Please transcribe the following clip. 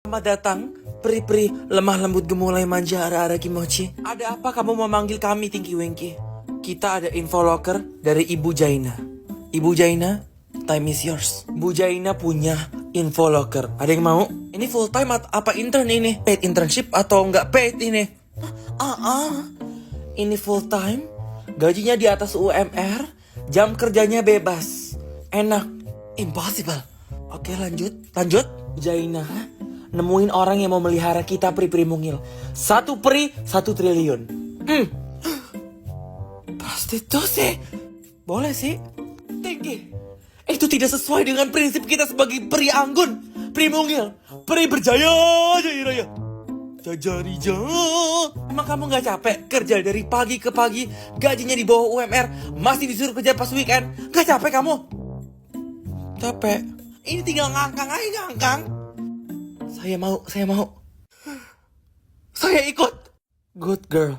Selamat datang, peri-peri lemah lembut gemulai manja ara-ara kimochi. Ada apa kamu memanggil kami Tinky Winky? Kita ada info locker dari Ibu Jaina. Ibu Jaina, time is yours. Bu Jaina punya info locker. Ada yang mau? Ini full time apa intern ini? Paid internship atau nggak paid ini? Ini full time, gajinya di atas UMR, jam kerjanya bebas, enak, impossible. Oke lanjut. Bu Jaina nemuin orang yang mau melihara kita peri-peri mungil. 1 peri 1 triliun. Prostitusi. Boleh sih. Tinggi. Itu tidak sesuai dengan prinsip kita sebagai peri anggun, peri mungil, peri berjaya jaya raya. Jajarija. Emang kamu gak capek kerja dari pagi ke pagi, gajinya di bawah UMR, masih disuruh kerja pas weekend? Gak capek kamu? Capek. Ini tinggal ngangkang aja ngangkang. Saya mau. Saya ikut. Good girl.